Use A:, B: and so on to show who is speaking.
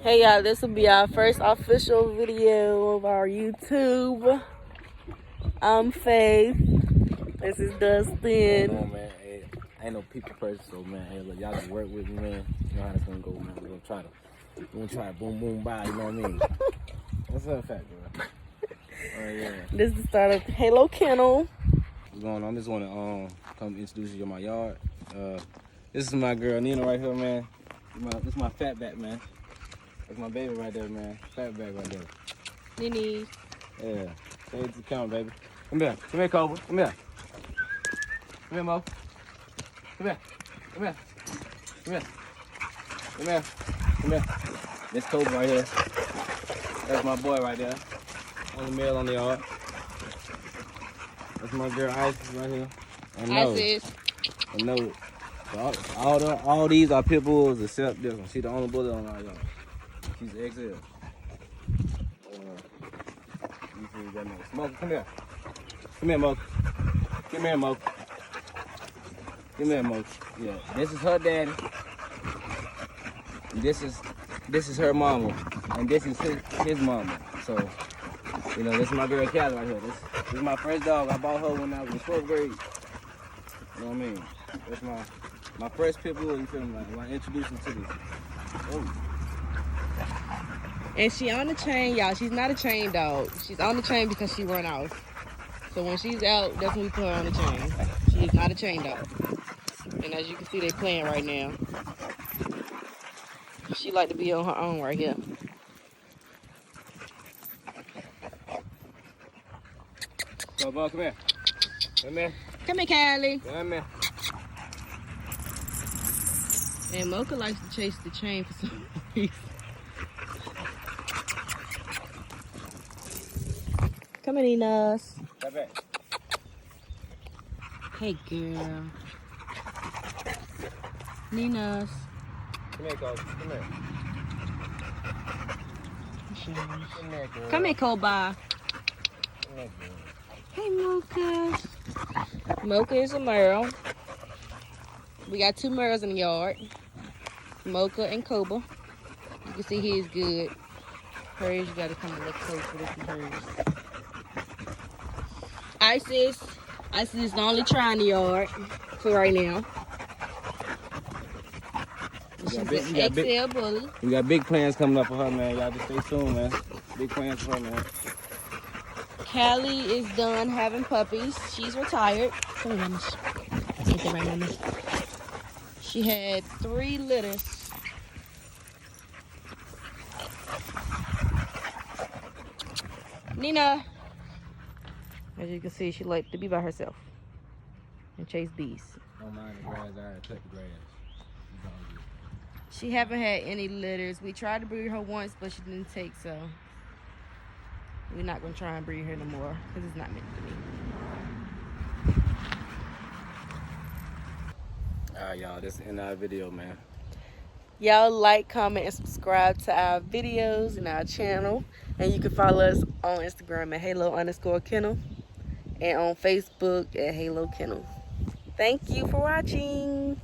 A: Hey y'all, this will be our first official video of our YouTube. I'm Faith. This is Dustin.
B: Come on, man. Hey, I ain't no people person, so man, hey, look, y'all just work with me, man. You know how this gonna go, man. We're gonna try to boom boom bye, you know what I mean? What's up, fat girl? Oh yeah.
A: This is the start of Halo Kennel.
B: What's going on? I just wanna come introduce you to my yard. This is my girl Nina right here, man. This is my fat back, man. That's my baby right there, man. Fat back right there.
A: Nini.
B: Yeah. Say it to the camera, baby. Come here, Cobra. Come here. Come here, Mo. Come here. Come here. Come here. Come here. Come here. This Cobra right here. That's my boy right there. Only male on the yard. That's my girl Isis right here. And
A: Isis.
B: And no. So all these are pit bulls except this one. She's the only bullet on our yard. She's XL. You see that man. Smoke, come here. Come here, Mo. Come here, Mo. Come here, Mo. Yeah, this is her daddy. This is her mama, and this is his mama. So, you know, this is my girl Callie right here. This is my first dog. I bought her when I was in 4th grade. You know what I mean? That's my first pit bull. You feel me? Like, when I introduced her to this. Oh.
A: And she on the chain, y'all. She's not a chain dog. She's on the chain because she run off. So when she's out, that's when we put her on the chain. She is not a chain dog. And as you can see, they playing right now. She like to be on her own right here.
B: So, Bo, come here. Come here.
A: Come here, Callie.
B: Come here.
A: And Mocha likes to chase the chain for some reason. Come here, Ninas.
B: Come back.
A: Hey, girl. Ninas.
B: Come here, Cole. Come here. Come here, girl.
A: Come here, Koba.
B: Come here, girl.
A: Hey, Mocha. Mocha is a Merle. We got 2 Merles in the yard. Mocha and Koba. You can see he is good. Hers, you gotta come a little closer. This is hers. Isis is the only try in the yard for right now. She's an XL bully.
B: We got big plans coming up for her, man. Y'all just stay tuned, man. Big plans for her, man.
A: Callie is done having puppies. She's retired. Come here, Mama. Take that right, Mama. She had 3 litters. Nina. As you can see, she likes to be by herself and chase bees.
B: Don't mind the grass, I cut the grass.
A: She haven't had any litters. We tried to breed her once, but she didn't take, so we're not going to try and breed her no more because it's not meant to be.
B: Alright, y'all, this is the end of our video, man.
A: Y'all like, comment, and subscribe to our videos and our channel. And you can follow us on Instagram at Halo_Kennel and on Facebook at Halo Kennel. Thank you for watching.